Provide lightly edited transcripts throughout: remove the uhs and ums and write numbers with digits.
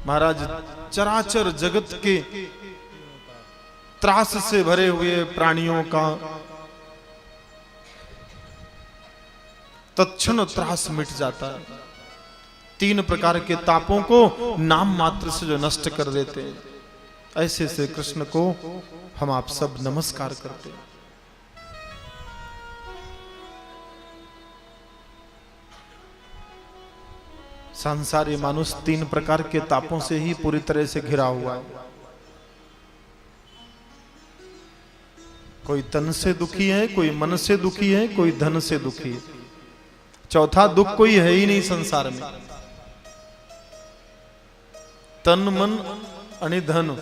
महाराज चराचर जगत के त्रास से भरे हुए प्राणियों का तत्क्षण त्रास मिट जाता है। 3 प्रकार के तापों को नाम मात्र से जो नष्ट कर देते हैं, ऐसे से कृष्ण को हम आप सब नमस्कार करते हैं। संसारी मानुष 3 प्रकार के तापों से ही पूरी तरह से घिरा हुआ है। कोई तन से दुखी है, कोई मन से दुखी है, कोई धन से दुखी है। चौथा दुख कोई है ही नहीं संसार में। तन मन आणि धन,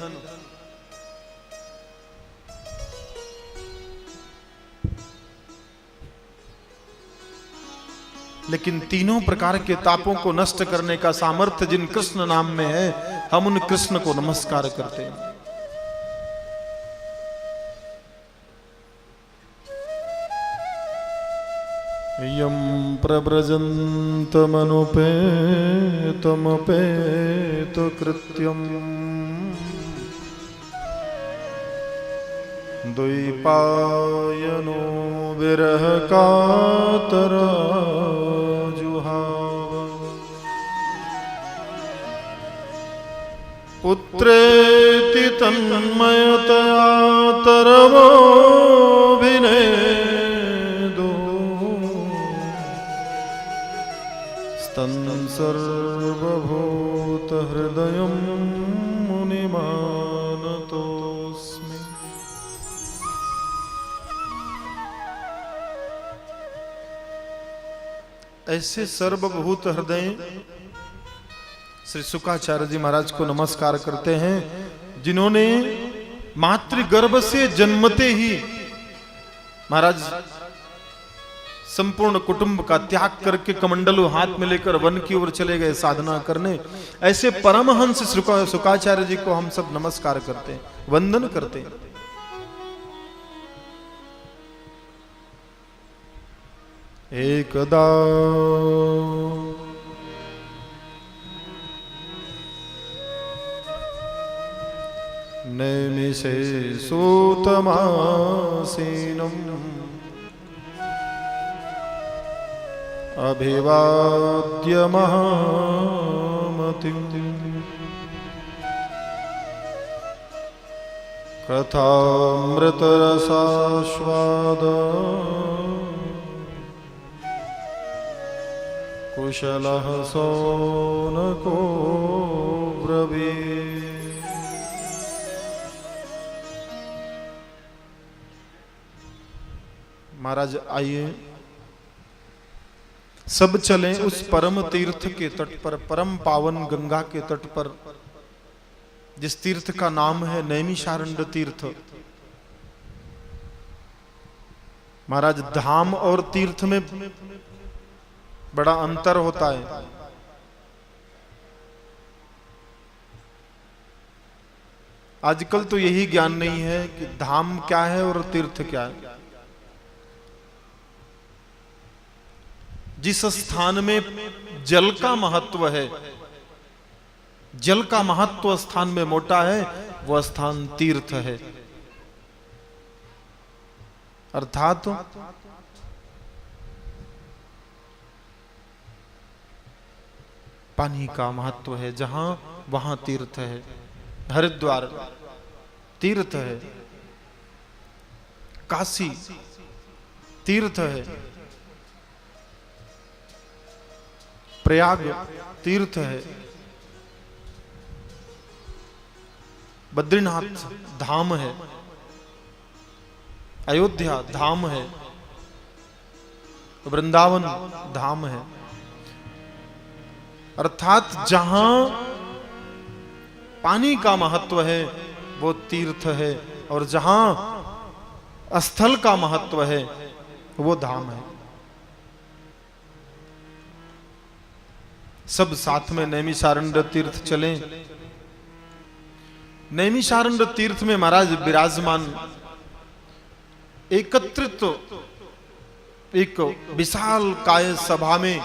लेकिन तीनों प्रकार के तापों को नष्ट करने का सामर्थ्य जिन कृष्ण नाम में है, हम उन कृष्ण को नमस्कार करते हैं। यम प्रव्रजन्तमनुपेतमपेत कृत्यम् द्वैपायनो विरह कातर जुहाव पुत्रेति तन्मयतया तरवोऽभिनेदो स्तन सर्वभूतहृदयं मुनिमानतोऽस्मि। ऐसे सर्वभूत हृदय श्री शुकाचार्य जी महाराज को नमस्कार करते हैं, जिन्होंने मातृगर्भ से जन्मते ही महाराज संपूर्ण कुटुंब का त्याग करके कमंडलू हाथ में लेकर वन की ओर चले गए साधना करने। ऐसे परमहंस शुकाचार्य जी को हम सब नमस्कार करते हैं, वंदन करते हैं। एकदा नैमिषे सूतमासीनम् अभिवाद्य महामतिम् कथामृतरसास्वाद कुशलः सौनको ब्रवीत्। महाराज आइए सब चलें उस परम तीर्थ के तट पर, परम पावन गंगा के तट पर, जिस तीर्थ का नाम है नैमिषारण्य तीर्थ। महाराज धाम और तीर्थ में बड़ा अंतर होता है। आजकल तो यही ज्ञान नहीं है कि धाम क्या है और तीर्थ क्या है। जिस स्थान में जल का महत्व है, जल का महत्व स्थान में मोटा है, वह स्थान तीर्थ है। अर्थात पानी का महत्व है जहां, वहां तीर्थ है। हरिद्वार तीर्थ है, काशी तीर्थ है, प्रयाग तीर्थ है, बद्रीनाथ धाम है, अयोध्या धाम है, वृंदावन धाम है। अर्थात जहां पानी का महत्व है वो तीर्थ है, और जहां स्थल का महत्व है वो धाम है। सब साथ में नैमिषारण्य तीर्थ चलें। नैमिषारण्य तीर्थ में महाराज विराजमान एकत्रित एक विशाल काय सभा में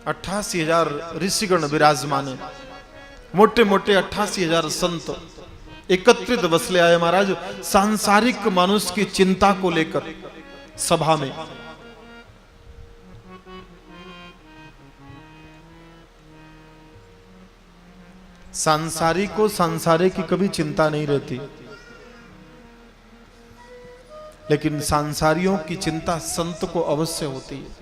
88,000 ऋषिगण विराजमान है। मोटे मोटे 88,000 संत एकत्रित बसले आए महाराज सांसारिक मनुष्य की चिंता को लेकर सभा में। सांसारिक को सांसारिक की कभी चिंता नहीं रहती, लेकिन सांसारियों की चिंता संत को अवश्य होती है।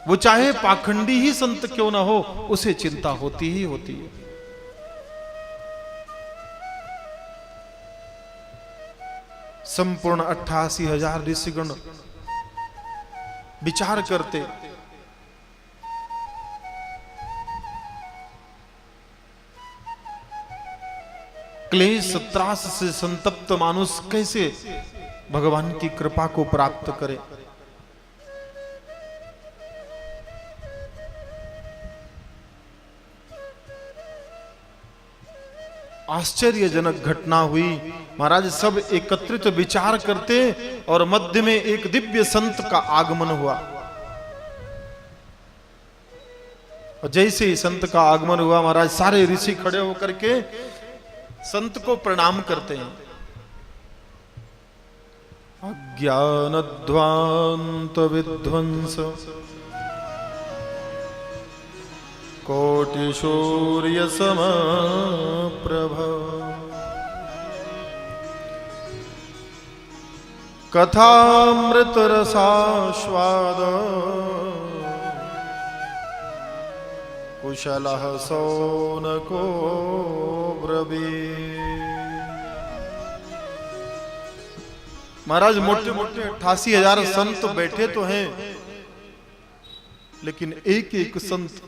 वो चाहे पाखंडी ही संत क्यों ना हो, उसे चिंता होती ही होती है। संपूर्ण 88,000 ऋषिगण विचार करते, क्लेश त्रास से संतप्त मानुष कैसे भगवान की कृपा को प्राप्त करे। आश्चर्यजनक घटना हुई महाराज। सब एकत्रित विचार करते और मध्य में एक दिव्य संत का आगमन हुआ। और जैसे ही संत का आगमन हुआ महाराज सारे ऋषि खड़े होकर के संत को प्रणाम करते हैं। अज्ञानध्वांत विध्वंस कोटि सूर्य समप्रभ कथामृत रसास्वाद कुशलः सौनको ब्रवीत्। महाराज मोटे मोटे 88,000 संत बैठे तो हैं, लेकिन एक एक संत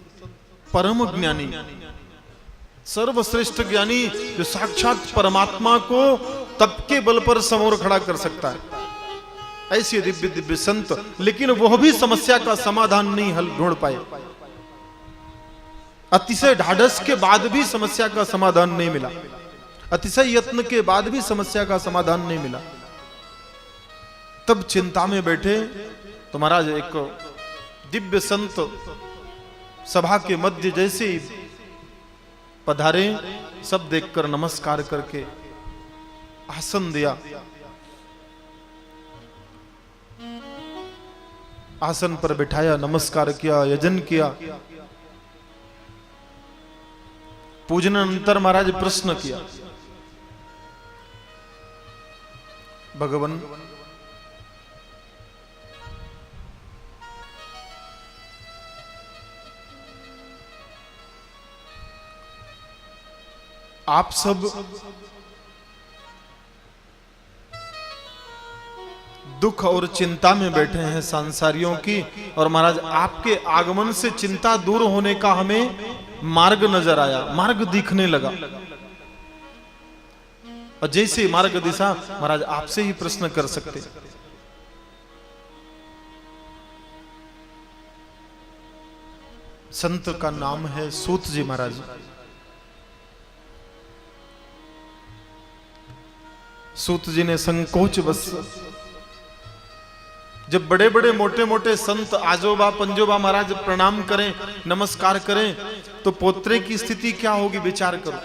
परम ज्ञानी, सर्वश्रेष्ठ ज्ञानी जो साक्षात परमात्मा को तप के बल पर समोर खड़ा कर सकता है, ऐसे दिव्य दिव्य संत, लेकिन वह भी समस्या का समाधान नहीं हल ढूंढ पाए। अतिशय ढाढ़स के बाद भी समस्या का समाधान नहीं मिला, अतिशय यत्न के बाद भी समस्या का समाधान नहीं मिला। तब चिंता में बैठे तो महाराज एक दिव्य संत सभा के मध्य जैसे ही पधारे, सब देखकर नमस्कार करके आसन दिया। आसन पर बिठाया, नमस्कार किया, यजन किया। पूजन अंतर महाराज प्रश्न किया, भगवान आप सब दुख और चिंता में बैठे हैं सांसारियों की, और महाराज आपके आगमन से चिंता दूर होने का हमें मार्ग नजर आया, मार्ग दिखने लगा। और जैसे मार्ग दिशा महाराज आपसे ही प्रश्न कर सकते। संत का नाम है सूत जी महाराज। सूत जी ने संकोच बस, जब बड़े बड़े मोटे मोटे संत आजोबा पंजोबा महाराज प्रणाम करें, नमस्कार करें, तो पोत्रे की स्थिति क्या होगी विचार करो।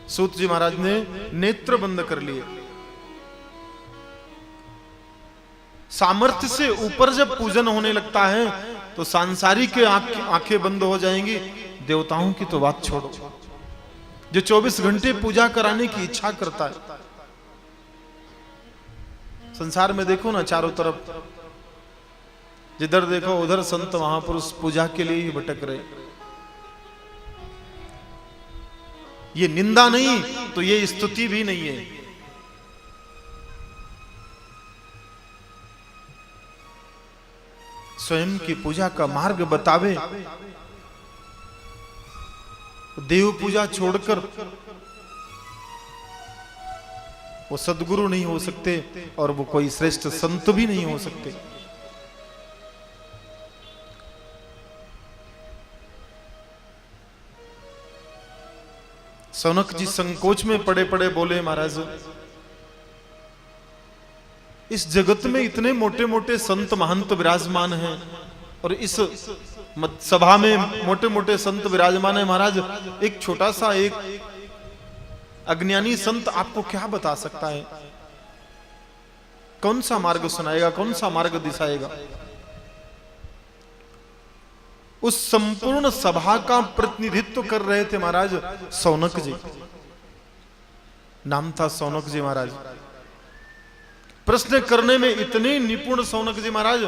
सूत जी महाराज ने नेत्र बंद कर लिए। सामर्थ्य से ऊपर जब पूजन होने लगता है तो सांसारिक के आंखें बंद हो जाएंगी, देवताओं की तो बात छोड़ो। जो 24 घंटे पूजा कराने की इच्छा करता है, संसार में देखो ना चारों तरफ, जिधर देखो उधर संत महापुरुष पूजा के लिए ही भटक रहे। ये निंदा नहीं तो ये स्तुति भी नहीं है। स्वयं की पूजा का मार्ग बतावे, देव पूजा छोड़कर वो सद्गुरु नहीं हो सकते और वो कोई श्रेष्ठ संत भी नहीं हो सकते। सौनक जी संकोच में पड़े पड़े बोले, महाराज इस जगत में इतने मोटे मोटे संत महंत विराजमान हैं और इस सभा में मोटे मोटे संत विराजमान है महाराज, एक छोटा सा एक अज्ञानी संत आपको क्या बता सकता है? कौन सा मार्ग सुनाएगा, कौन सा मार्ग दिखाएगा? उस संपूर्ण सभा का प्रतिनिधित्व कर रहे थे महाराज सौनक जी। नाम था सौनक जी महाराज। प्रश्न करने में इतने निपुण सौनक जी महाराज,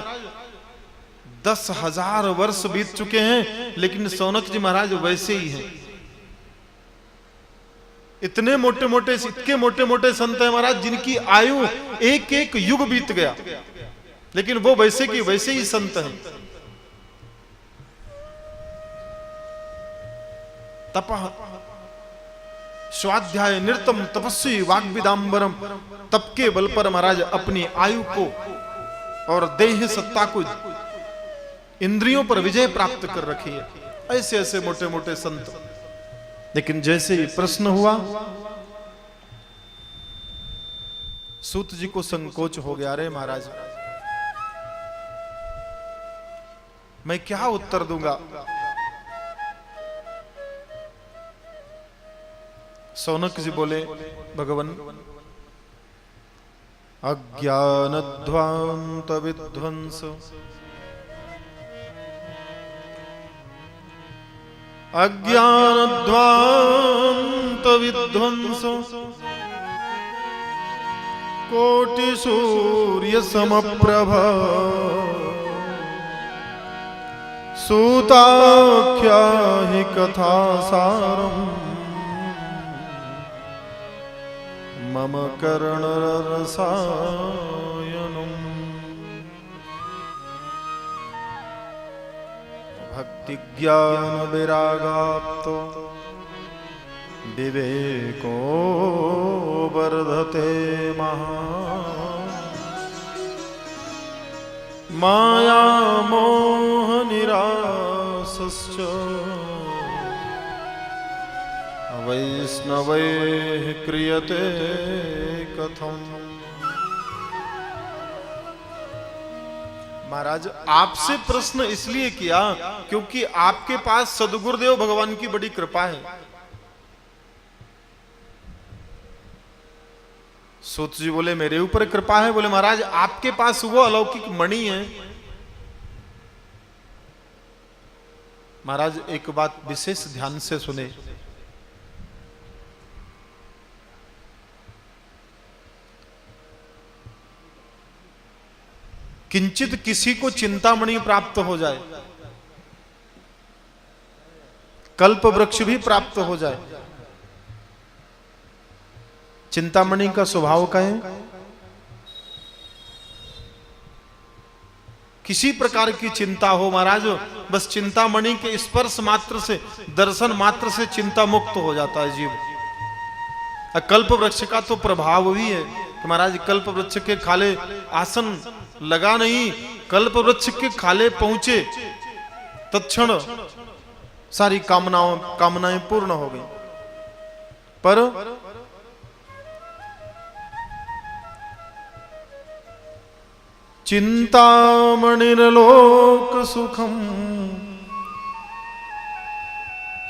10,000 वर्ष बीत चुके हैं लेकिन सौनक जी महाराज वैसे ही हैं। इतने मोटे मोटे संत हैं महाराज जिनकी आयु एक एक युग बीत गया, लेकिन वो वैसे की वैसे ही संत हैं। तपः स्वाध्याय नृतम तपस्वी वाग्विदाम्बरम, तप के बल पर महाराज अपनी आयु को और देह सत्ता को, इंद्रियों पर विजय प्राप्त कर रखी है। ऐसे ऐसे मोटे मोटे संत। लेकिन जैसे ही प्रश्न हुआ, सूत जी को संकोच हो गया, अरे महाराज मैं क्या उत्तर दूंगा? सौनक जी बोले, भगवान अज्ञानध्वांत विध्वंस, अज्ञानध्वांत विध्वंस, कोटि सूर्य समप्रभ, सूताख्या हि कथा सारम, मम कर्णरसायनम्। भक्ति ज्ञान विरागाप्तो विवेको वर्धते महा, माया मोह निरासश्च वैष्णवैः क्रियते कथम। महाराज आपसे प्रश्न इसलिए किया क्योंकि आपके पास सद्गुरुदेव भगवान की बड़ी कृपा है। सूत जी बोले, मेरे ऊपर कृपा है? बोले महाराज आपके पास वो अलौकिक मणि है। महाराज एक बात विशेष ध्यान से सुने, किंचित किसी को चिंतामणि प्राप्त हो जाए, कल्प वृक्ष भी प्राप्त हो जाए, चिंतामणि का स्वभाव क्या है? किसी प्रकार की चिंता हो महाराज, बस चिंतामणि के स्पर्श मात्र से, दर्शन मात्र से चिंता मुक्त हो जाता है जीव। कल्प वृक्ष का तो प्रभाव भी है कि महाराज कल्प वृक्ष के खाले आसन लगा नहीं, कल्प वृक्ष के खाले पहुंचे तत्क्षण सारी कामनाएं पूर्ण हो गई। पर चिंतामणिर्लोक सुखम,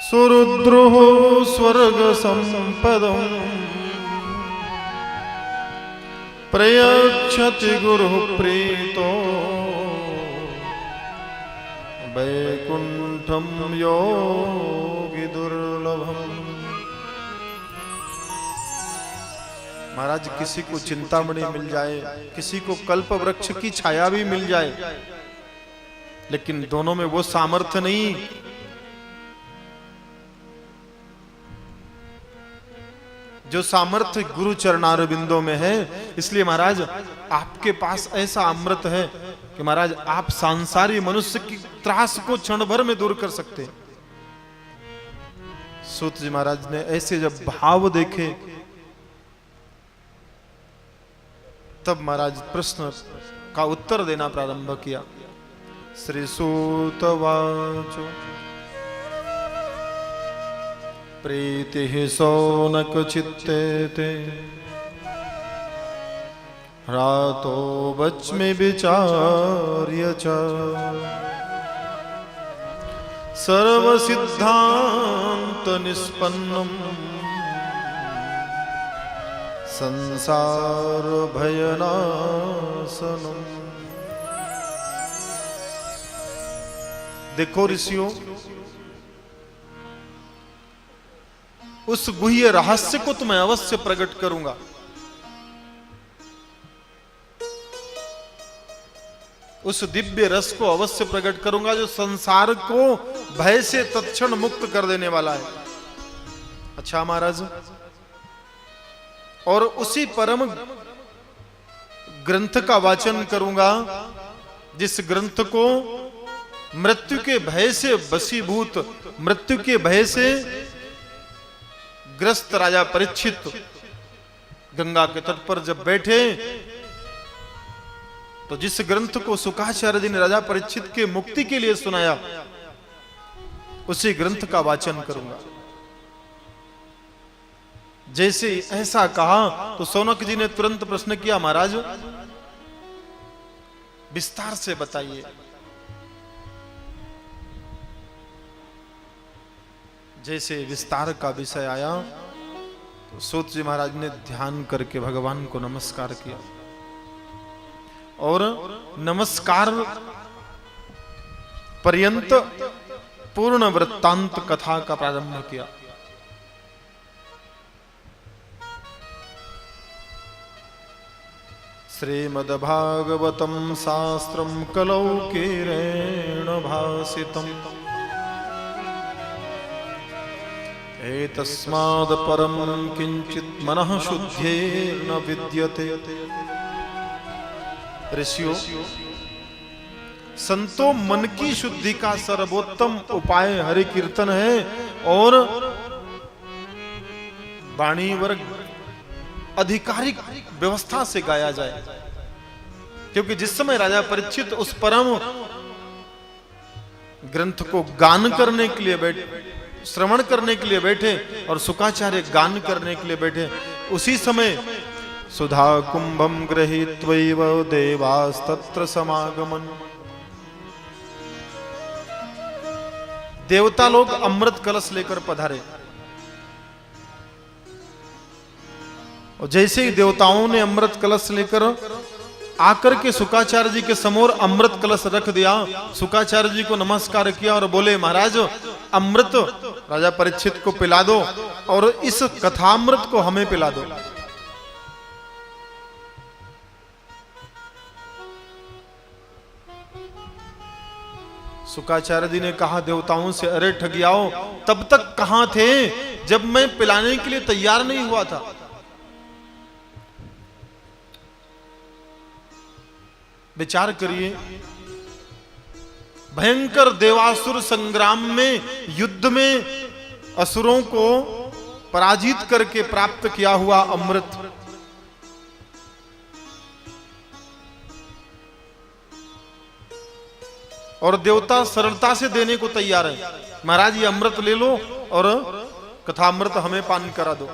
सुरुद्रुः स्वर्ग संपदम, प्रयच्छति गुरु प्रीतो, वैकुंठम योगी दुर्लभम। महाराज किसी को चिंतामणि मिल जाए, किसी को कल्प वृक्ष की छाया भी मिल जाए, लेकिन दोनों में वो सामर्थ्य नहीं जो सामर्थ्य गुरु चरणारविंदों में है। इसलिए महाराज आपके पास ऐसा अमृत है कि महाराज आप सांसारी मनुष्य की त्रास को क्षण भर में दूर कर सकते। सूत जी महाराज ने ऐसे जब भाव देखे तब महाराज प्रश्न का उत्तर देना प्रारंभ किया। श्री सूत वाचो, प्रीति सौनक चित्ते ते, रातो बच में विचार्य च, सर्व सिद्धांत निष्पन्नम संसार भयनाशनम। देखो ऋषियों, उस गुह्य रहस्य को तो मैं अवश्य प्रकट करूंगा। उस दिव्य रस को अवश्य प्रकट करूंगा जो संसार को भय से तत्क्षण मुक्त कर देने वाला है। अच्छा महाराज, और उसी परम ग्रंथ का वाचन करूंगा जिस ग्रंथ को मृत्यु के भय से वशीभूत, मृत्यु के भय से ग्रस्त राजा परीक्षित गंगा के तट पर जब बैठे तो जिस ग्रंथ को शुकाचार्य जी ने राजा परीक्षित के मुक्ति के लिए सुनाया, उसी ग्रंथ का वाचन करूंगा। जैसे ऐसा कहा तो सौनक जी ने तुरंत प्रश्न किया, महाराज विस्तार से बताइए। जैसे विस्तार का विषय आया तो सूत जी महाराज ने ध्यान करके भगवान को नमस्कार किया और नमस्कार पर्यंत पूर्ण वृत्तांत कथा का प्रारंभ किया। श्रीमद्भागवतम शास्त्रम कलौकीरेण भासितम् एतस्माद् परम किंचित मनः शुद्धेन विद्यते। ऋषियों, संतों, मन की शुद्धि का सर्वोत्तम उपाय हरि कीर्तन है और वाणी वर्ग आधिकारिक व्यवस्था से गाया जाए। क्योंकि जिस समय राजा परीक्षित उस परम ग्रंथ को गान करने के लिए बैठे, श्रवण करने के लिए बैठे और शुकाचार्य गान करने के लिए बैठे, उसी समय सुधा कुंभम गृहीत्वैव देवास्तत्र समागमन। देवता लोग अमृत कलश लेकर पधारे और जैसे ही देवताओं ने अमृत कलश लेकर आकर के शुकाचार्य जी के समोर अमृत कलश रख दिया, शुकाचार्य जी को नमस्कार किया और बोले, महाराज अमृत राजा परीक्षित को पिला दो और इस कथामृत को हमें पिला दो। शुकाचार्य जी ने कहा देवताओं से, अरे ठगियाओ, तब तक कहां थे जब मैं पिलाने के लिए तैयार नहीं हुआ था। विचार करिए, भयंकर देवासुर संग्राम में, युद्ध में असुरों को पराजित करके प्राप्त किया हुआ अमृत, और देवता सरलता से देने को तैयार है, महाराज ये अमृत ले लो और कथामृत हमें पान करा दो।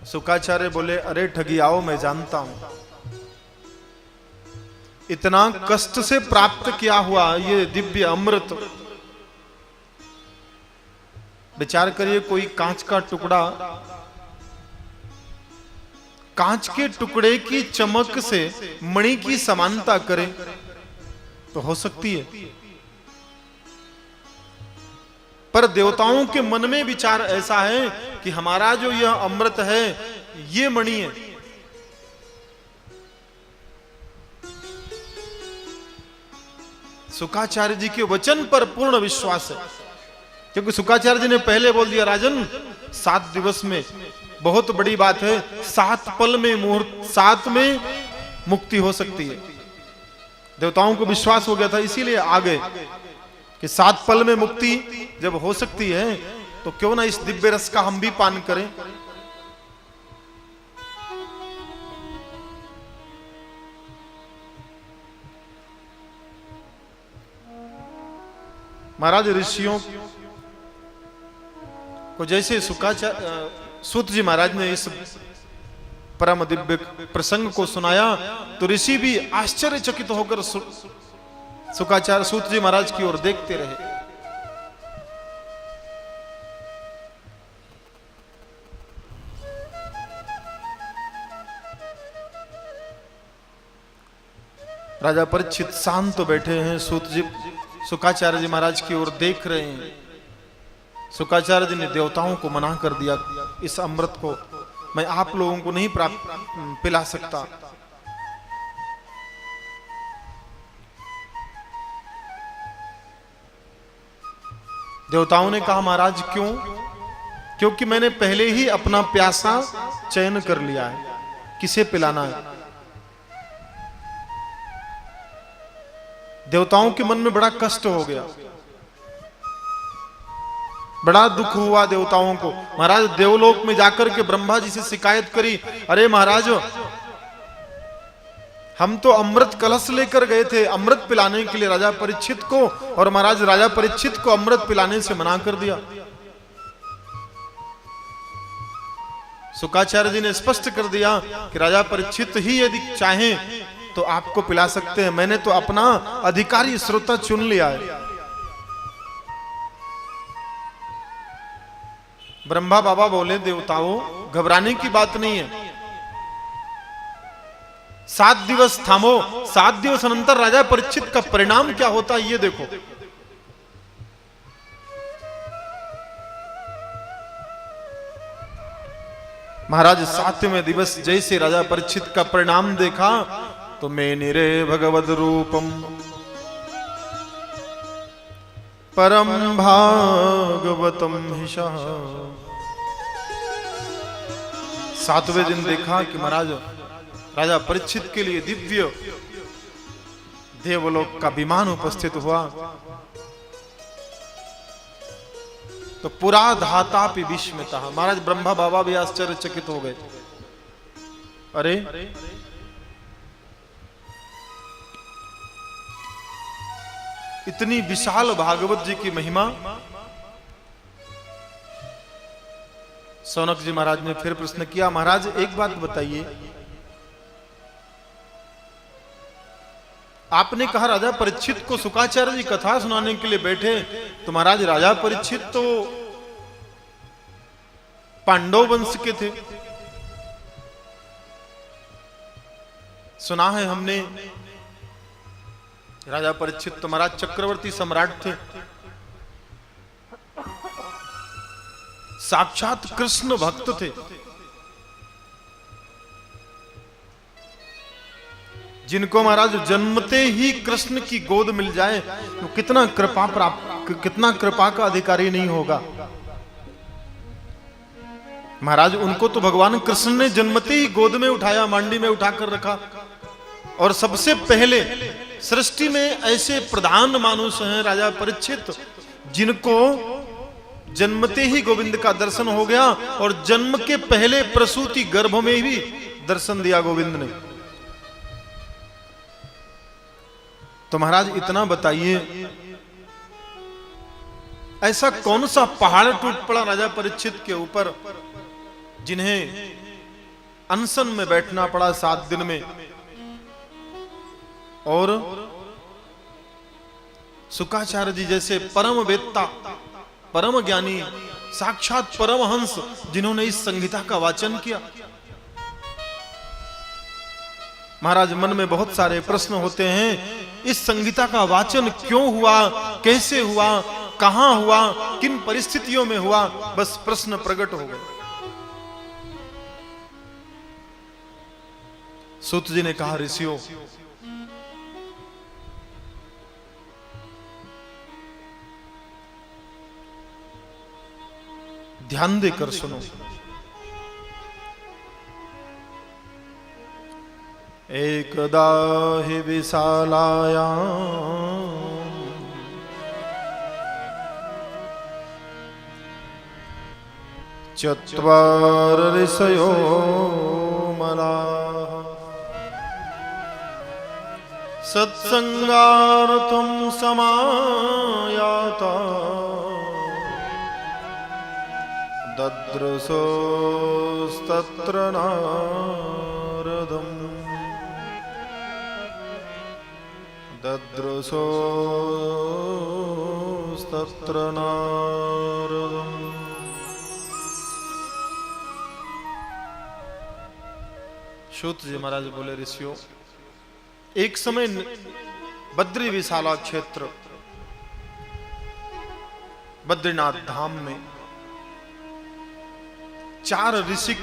शुकाचार्य बोले, अरे ठगी आओ, मैं जानता हूं इतना कष्ट से प्राप्त किया हुआ ये दिव्य अमृत। विचार करिए, कोई कांच का टुकड़ा, कांच के टुकड़े की चमक से मणि की समानता करे तो हो सकती है, पर देवताओं के मन में विचार ऐसा है कि हमारा जो यह अमृत है ये मणि है। शुकाचार्य जी के वचन पर पूर्ण विश्वास है, क्योंकि शुकाचार्य जी ने पहले बोल दिया, राजन 7 दिवस में, बहुत बड़ी बात है, 7 पल में मुहूर्त, 7 में मुक्ति हो सकती है। देवताओं को विश्वास हो गया था, इसीलिए आ गए कि 7 पल में मुक्ति जब हो सकती है तो क्यों ना इस दिव्य रस का हम भी पान करें। महाराज ऋषियों को जैसे सूत जी महाराज ने इस परम दिव्य प्रसंग को सुनाया तो ऋषि भी आश्चर्यचकित होकर शुकाचार्य सूत जी महाराज की ओर देखते रहे। राजा परीक्षित शांत तो बैठे हैं, सूत जी शुकाचार्य जी महाराज की ओर देख रहे हैं। शुकाचार्य जी ने देवताओं को मना कर दिया, इस अमृत को मैं आप लोगों को नहीं पिला सकता। देवताओं ने कहा महाराज क्यों? क्योंकि मैंने पहले ही अपना प्यासा चयन कर लिया है, किसे पिलाना है। देवताओं के मन में बड़ा कष्ट हो गया, बड़ा दुख हुआ देवताओं को। महाराज देवलोक में जाकर के ब्रह्मा जी से शिकायत करी, अरे महाराज हम तो अमृत कलश लेकर गए थे अमृत पिलाने के लिए राजा परीक्षित को, और महाराज राजा परीक्षित को अमृत पिलाने से मना कर दिया। शुकाचार्य जी ने स्पष्ट कर दिया कि राजा परीक्षित ही यदि चाहें तो आपको पिला सकते हैं, मैंने तो अपना अधिकारी श्रोता चुन लिया है। ब्रह्मा बाबा बोले देवताओं घबराने की बात नहीं है, 7 दिवस थामो, 7 दिवस अनंतर राजा परीक्षित का परिणाम क्या होता है ये देखो। महाराज 7वें दिवस जैसे राजा परीक्षित का परिणाम देखा तो मैं निरे भगवद रूपम परम भागवतम हिषः। 7वें दिन देखा कि महाराज राजा परीक्षित के लिए दिव्य देवलोक का विमान उपस्थित हुआ। तो पुरा धातापि विस्मितः, महाराज ब्रह्मा बाबा भी आश्चर्यचकित हो गए। अरे इतनी विशाल भागवत जी की महिमा। सौनक जी महाराज ने फिर प्रश्न किया, महाराज एक बात बताइए, आपने कहा राजा परीक्षित को शुकाचार्य जी कथा सुनाने के लिए बैठे, तो महाराज राजा परीक्षित तो पांडव वंश के थे, सुना है हमने राजा परीक्षित तो महाराज चक्रवर्ती सम्राट थे, साक्षात कृष्ण भक्त थे। जिनको महाराज जन्मते ही कृष्ण की गोद मिल जाए तो कितना कृपा का अधिकारी नहीं होगा। महाराज उनको तो भगवान कृष्ण ने जन्मते ही गोद में उठाया, मांडी में उठाकर रखा। और सबसे पहले सृष्टि में ऐसे प्रधान मानुष हैं राजा परीक्षित, जिनको जन्मते ही गोविंद का दर्शन हो गया, और जन्म के पहले प्रसूति गर्भ में भी दर्शन दिया गोविंद ने। तो महाराज इतना बताइए, ऐसा कौन सा पहाड़ टूट पड़ा राजा परीक्षित के ऊपर, जिन्हें अनशन में बैठना पड़ा 7 दिन में, और शुकाचार्य जी जैसे परम वेत्ता, परम ज्ञानी, साक्षात परमहंस, जिन्होंने इस संहिता का वाचन किया। महाराज मन में बहुत सारे प्रश्न होते हैं, इस संहिता का वाचन क्यों हुआ, कैसे हुआ, कहां हुआ, किन परिस्थितियों में हुआ, बस प्रश्न प्रकट हो गए। सूत जी ने कहा, ऋषियों ध्यान देकर सुनो। एकदा हि विशालायां चत्वार ऋषयो मलाः सत्संगार्थं समायाता ददृशोस्तत्र नारदम् ददृशोस्तत्र नारदम्। सूत जी महाराज बोले, ऋषियों, एक समय बद्री विशाला क्षेत्र बद्रीनाथ धाम में 4 ऋषि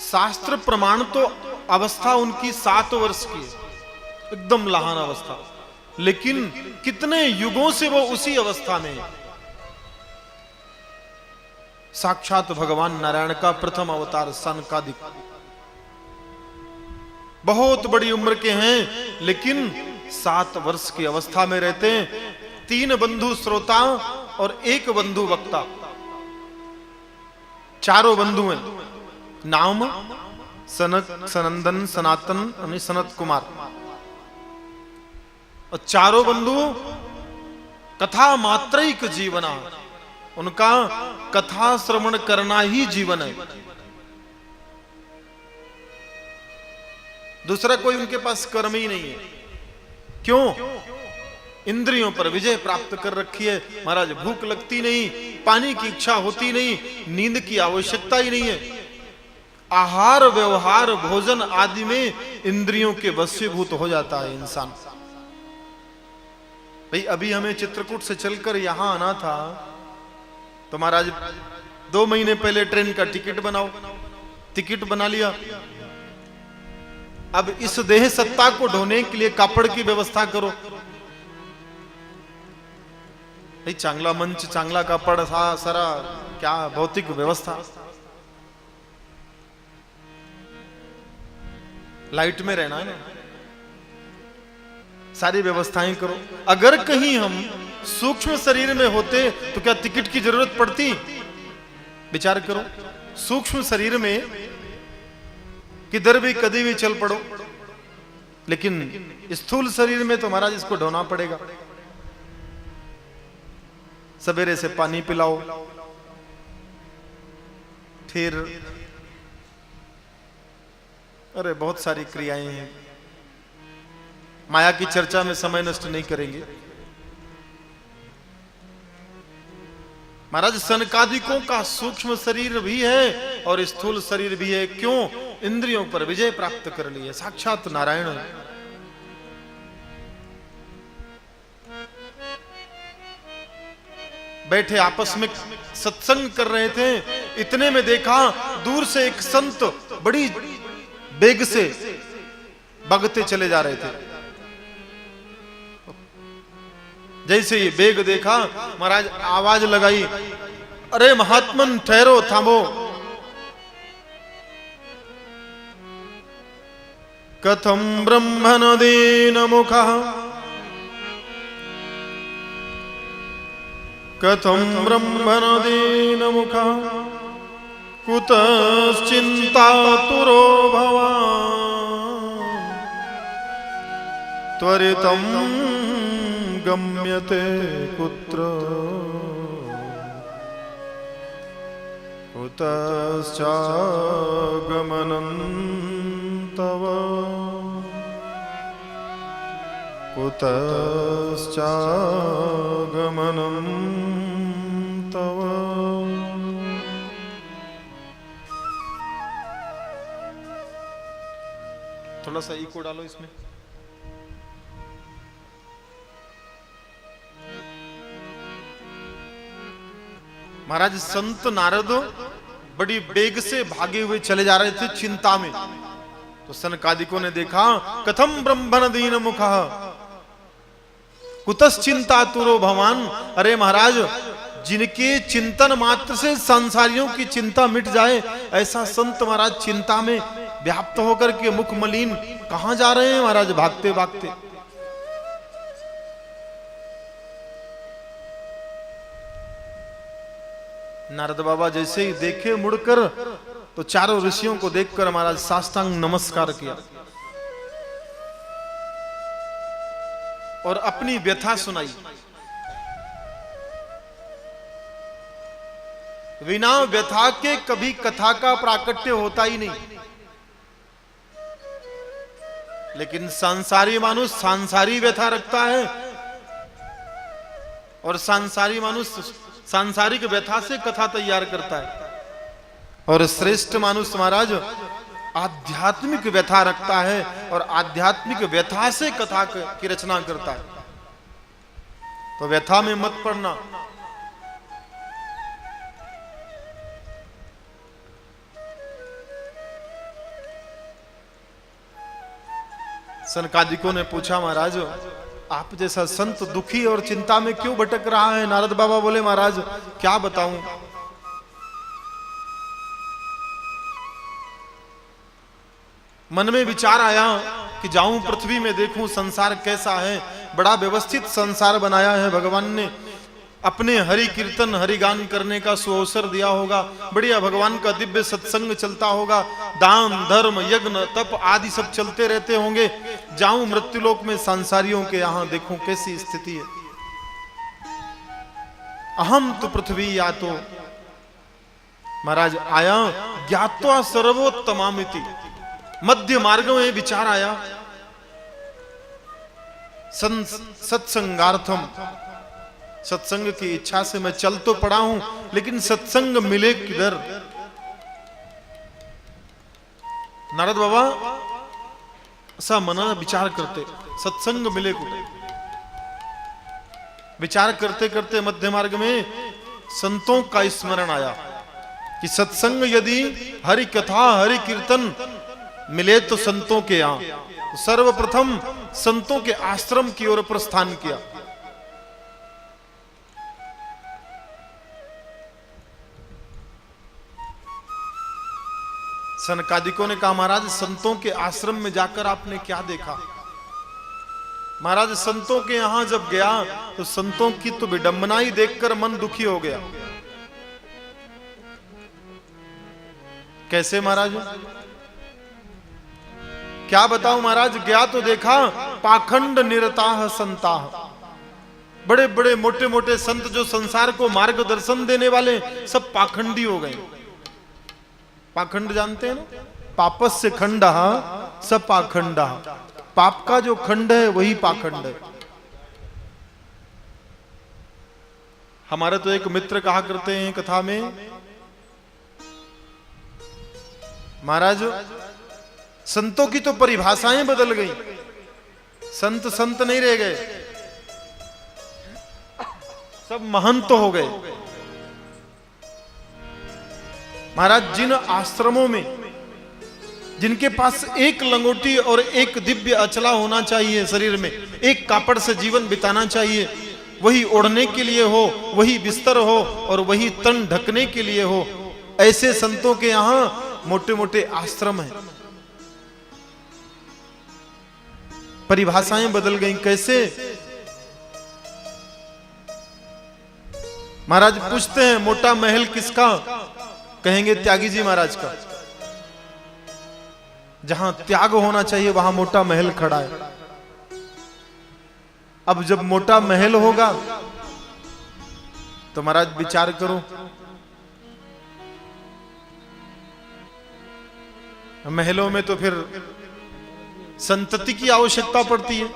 शास्त्र प्रमाण तो अवस्था उनकी 7 वर्ष की है, एकदम लहान अवस्था, लेकिन कितने युगों से वो उसी अवस्था में है। साक्षात भगवान नारायण का प्रथम अवतार सनकादिक बहुत बड़ी उम्र के हैं, लेकिन 7 वर्ष की अवस्था में रहते हैं। 3 बंधु श्रोता और 1 बंधु वक्ता, चारों बंधु हैं। नाम सनक, सनंदन, सनातन यानी सनत कुमार, और चारों बंधु कथा मात्रैक जीवना, उनका कथा श्रवण करना ही जीवन है, दूसरा कोई उनके पास कर्म ही नहीं है। क्यों? इंद्रियों पर विजय प्राप्त कर रखी है महाराज। भूख लगती नहीं, पानी की इच्छा होती नहीं, नींद की आवश्यकता ही नहीं है। आहार, व्यवहार, भोजन आदि में इंद्रियों के वशीभूत हो जाता है इंसान। भाई अभी हमें चित्रकूट से चलकर यहां आना था, तो महाराज 2 महीने पहले ट्रेन का टिकट बनाओ, टिकट बना लिया। अब इस देह सत्ता को ढोने के लिए कापड़ की व्यवस्था करो। भाई चांगला मंच, चांगला कापड़, सारा क्या भौतिक व्यवस्था, लाइट में रहना है ना, सारी व्यवस्थाएं करो। अगर कहीं हम सूक्ष्म शरीर में होते तो क्या टिकट की जरूरत पड़ती? विचार करो, सूक्ष्म शरीर में किधर भी कभी भी चल पड़ो, लेकिन स्थूल शरीर में तो महाराज इसको ढोना पड़ेगा। सवेरे से पानी पिलाओ, फिर अरे बहुत सारी क्रियाएं हैं, माया की चर्चा में समय नष्ट नहीं करेंगे। महाराज सनकादिकों का सूक्ष्म शरीर भी है और स्थूल शरीर भी है। क्यों? इंद्रियों पर विजय प्राप्त कर लिए, साक्षात नारायण। बैठे आपस में सत्संग कर रहे थे, इतने में देखा दूर से एक संत बड़ी बेग से भागते चले जा रहे थे। जैसे ये बेग देखा, महाराज आवाज लगाई, अरे महात्मन ठहरो, थामो। कथम ब्रह्मणदीन मुखः, कथम ब्रह्मणदीन मुखः, कुतश्चिन्तातुरो भवान्, त्वरितं गम्यते कुत्र, कुतश्चागमनं तव, कुतश्चागमनं तव। थोड़ा सा इको डालो इसमें। महाराज संत नारद बड़ी बेग से भागे हुए चले जा रहे थे चिंता में। तो सनकादिकों ने देखा, कथम ब्रह्मणदीन मुखः कुतश्चिन्तातुरो भवान्। अरे महाराज, जिनके चिंतन मात्र से संसारियों की चिंता मिट जाए, ऐसा संत महाराज चिंता में व्याप्त होकर के मुख मलिन कहां जा रहे हैं महाराज, भागते भागते। नारद बाबा जैसे ही देखे मुड़कर, तो चारों ऋषियों को देखकर महाराज साष्टांग नमस्कार किया और अपनी व्यथा सुनाई। बिना व्यथा के कभी कथा का प्राकट्य होता ही नहीं। लेकिन सांसारी मानुष सांसारी व्यथा रखता है और सांसारी मानुष सांसारिक व्यथा से कथा तैयार करता है, और श्रेष्ठ मानुष महाराज आध्यात्मिक व्यथा रखता है और आध्यात्मिक व्यथा से कथा की रचना करता है। तो व्यथा में मत पड़ना। सनकादिकों ने पूछा, महाराज आप जैसा संत दुखी और चिंता में क्यों भटक रहा है? नारद बाबा बोले, महाराज क्या बताऊं, मन में विचार आया कि जाऊं पृथ्वी में देखूं संसार कैसा है। बड़ा व्यवस्थित संसार बनाया है भगवान ने, अपने हरि कीर्तन हरि गान करने का सुअवसर दिया होगा, बढ़िया भगवान का दिव्य सत्संग चलता होगा, दान धर्म यज्ञ तप आदि सब चलते रहते होंगे। जाऊं मृत्युलोक में सांसारियों के यहां देखूं कैसी स्थिति है। अहम तो पृथ्वी या तो महाराज आया ज्ञात्वा सर्वोत्तमामिति। मध्य मार्ग में विचार आया, सत्संगार्थम, सत्संग की इच्छा से मैं चल तो पड़ा हूं, लेकिन सत्संग मिले किधर? नारद बाबा ऐसा मना विचार करते, सत्संग मिले को विचार करते करते मध्य मार्ग में संतों का स्मरण आया कि सत्संग यदि हरि कथा हरि कीर्तन मिले तो संतों के यहां, तो सर्वप्रथम संतों के आश्रम की ओर प्रस्थान किया। सनकादिकों ने कहा, महाराज संतों के आश्रम में जाकर आपने क्या देखा? महाराज संतों के यहां जब गया तो संतों की तो विडंबना ही देखकर मन दुखी हो गया। कैसे महाराज? क्या बताऊं महाराज, गया तो देखा पाखंड निरताह संताह, बड़े बड़े मोटे मोटे संत जो संसार को मार्गदर्शन देने वाले सब पाखंडी हो गए। पाखंड जानते हैं ना? पापस्य खंड सब पाखंड, पाप का जो खंड है वही पाखंड है। हमारे तो एक मित्र कहा करते हैं कथा में, महाराज संतों की तो परिभाषाएं बदल गई, संत संत नहीं रह गए, सब महंत हो गए। महाराज जिन आश्रमों में जिनके पास एक लंगोटी और एक दिव्य अचला होना चाहिए, शरीर में एक कापड़ से जीवन बिताना चाहिए, वही ओढ़ने के लिए हो, वही बिस्तर हो और वही तन ढकने के लिए हो, ऐसे संतों के यहां मोटे मोटे आश्रम हैं। परिभाषाएं बदल गई। कैसे? महाराज पूछते हैं मोटा महल किसका? कहेंगे त्यागी जी महाराज का। जहां त्याग होना चाहिए वहां मोटा महल खड़ा है। अब जब मोटा महल होगा तो महाराज विचार करो, महलों में तो फिर संतति की आवश्यकता पड़ती है।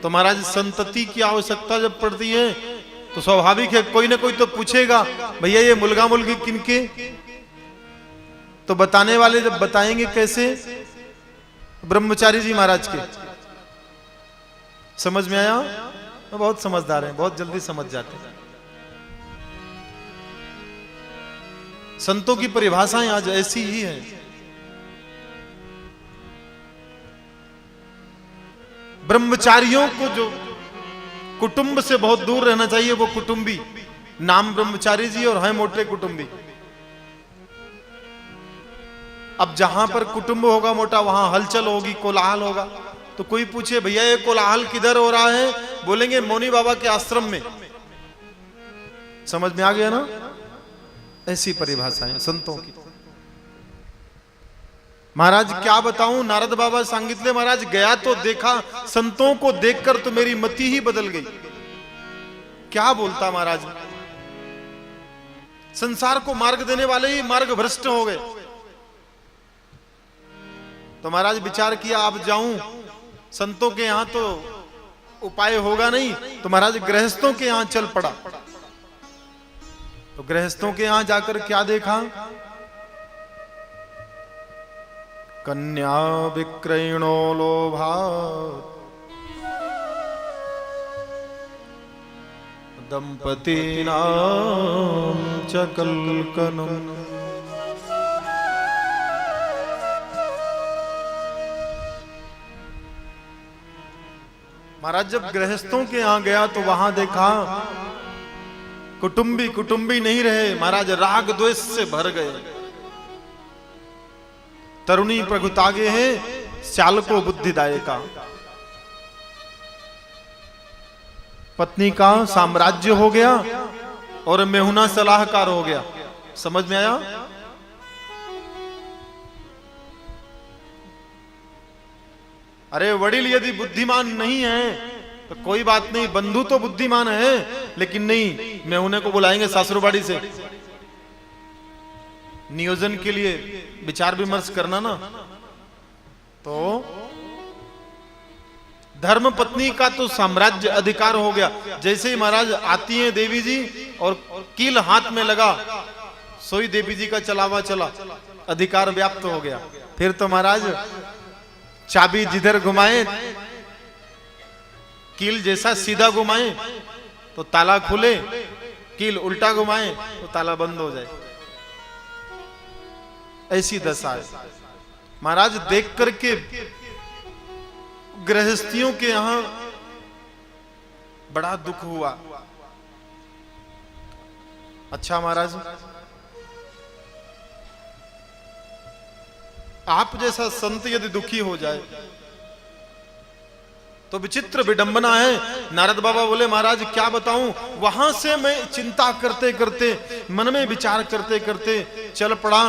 तो महाराज संतति की आवश्यकता जब पड़ती है तो स्वाभाविक है कोई ना कोई तो पूछेगा, भैया ये मुलगा मुलगी किनके? तो बताने वाले जब बताएंगे कैसे? ब्रह्मचारी जी महाराज के। समझ में आया? बहुत समझदार हैं, बहुत जल्दी समझ जाते हैं। संतों की परिभाषाएं आज ऐसी ही हैं। ब्रह्मचारियों को जो कुटुंब से बहुत दूर रहना चाहिए वो कुटुंबी, नाम ब्रह्मचारी जी और हैं मोटे कुटुंबी। अब जहां पर कुटुंब होगा मोटा वहां हलचल होगी, कोलाहल होगा। तो कोई पूछे भैया ये कोलाहल किधर हो रहा है? बोलेंगे मौनी बाबा के आश्रम में। समझ में आ गया ना? ऐसी परिभाषाएं संतों की। महाराज क्या बताऊं, नारद बाबा सांगितले महाराज गया तो देखा, संतों को देखकर तो मेरी मति ही बदल गई। क्या बोलता महाराज, संसार को मार्ग देने वाले ही मार्ग भ्रष्ट हो गए। तो महाराज विचार किया अब जाऊं, संतों के यहां तो उपाय होगा नहीं, तो महाराज गृहस्थों के यहां चल पड़ा। तो गृहस्थों के यहां जाकर क्या देखा? कन्या विक्रयणो लोभात् दंपतीनां च कल्कनम्। महाराज जब गृहस्थों के यहां गया तो वहां देखा कुटुंबी नहीं रहे, महाराज राग द्वेष से भर गए। तरुणी प्रभुतागे है श्याल को बुद्धिदायका। पत्नी का साम्राज्य हो गया और मेहुना सलाहकार हो गया। समझ में आया? अरे वडील यदि बुद्धिमान नहीं है तो कोई बात नहीं, बंधु तो बुद्धिमान है, लेकिन नहीं, मेहुने को बुलाएंगे सासुरबाड़ी से, नियोजन के लिए विचार विमर्श करना ना। तो धर्म पत्नी का तो साम्राज्य अधिकार हो गया। जैसे ही महाराज आती हैं देवी जी और कील हाथ में लगा, सोई देवी जी का चलावा चला, अधिकार व्याप्त हो गया। फिर तो महाराज चाबी जिधर घुमाए, कील जैसा सीधा घुमाए तो ताला खुले, कील उल्टा घुमाए तो ताला बंद हो जाए, ऐसी दशा है। महाराज देख करके गृहस्थियों के यहां बड़ा दुख हुआ। अच्छा महाराज, आप जैसा संत यदि दुखी हो जाए तो विचित्र विडंबना है। नारद बाबा बोले महाराज क्या बताऊं, वहां से मैं चिंता करते करते, मन में विचार करते करते चल पड़ा,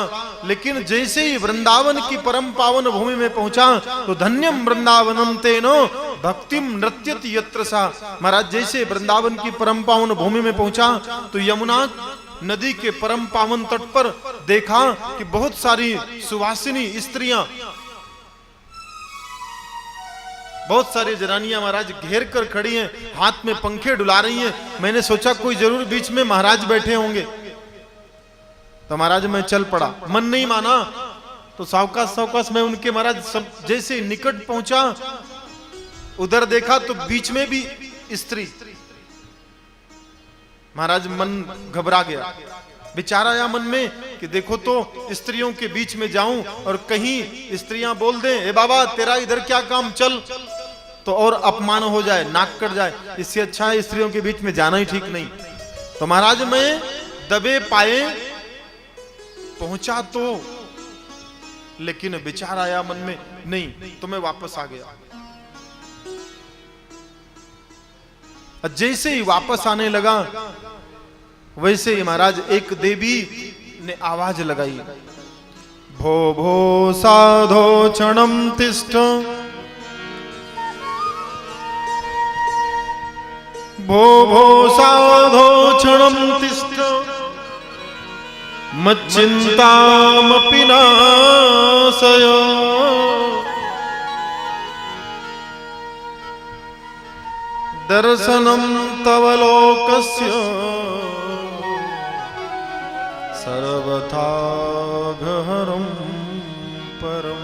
लेकिन जैसे ही वृंदावन की परम पावन भूमि में पहुंचा तो धन्यम वृंदावनम तेनो भक्तिम नृत्यति यत्र सा। महाराज जैसे वृंदावन की परम पावन भूमि में पहुंचा तो यमुना नदी के परम पावन तट पर देखा कि बहुत सारी सुवासिनी स्त्रियां, बहुत सारी जनानियां महाराज घेर कर खड़ी हैं, हाथ में पंखे डुला रही हैं। मैंने सोचा कोई जरूर बीच में महाराज बैठे होंगे, तो महाराज मैं चल पड़ा। मन नहीं माना तो सावकाश सावकाश मैं उनके महाराज सब जैसे निकट पहुंचा, उधर देखा तो बीच में भी स्त्री। महाराज मन घबरा गया, विचार आया मन में कि देखो तो स्त्रियों के बीच में जाऊं और कहीं स्त्रियां बोल दें ए बाबा तेरा इधर क्या काम, चल, तो और अपमान हो जाए, नाक कट जाए, इससे अच्छा है स्त्रियों के बीच में जाना ही ठीक नहीं। तो महाराज मैं दबे पाए पहुंचा तो, लेकिन विचार आया मन में, नहीं, तो मैं वापस आ गया। जैसे ही वापस आने लगा वैसे ही महाराज एक देवी ने आवाज लगाई, भो भो साधो क्षणम तिष्ठ, भो भो साधो क्षणम तिष्ठ, मच्चिंतामपि नाशय, दर्शनम तव लोकस्य सर्वथा गहरम परम।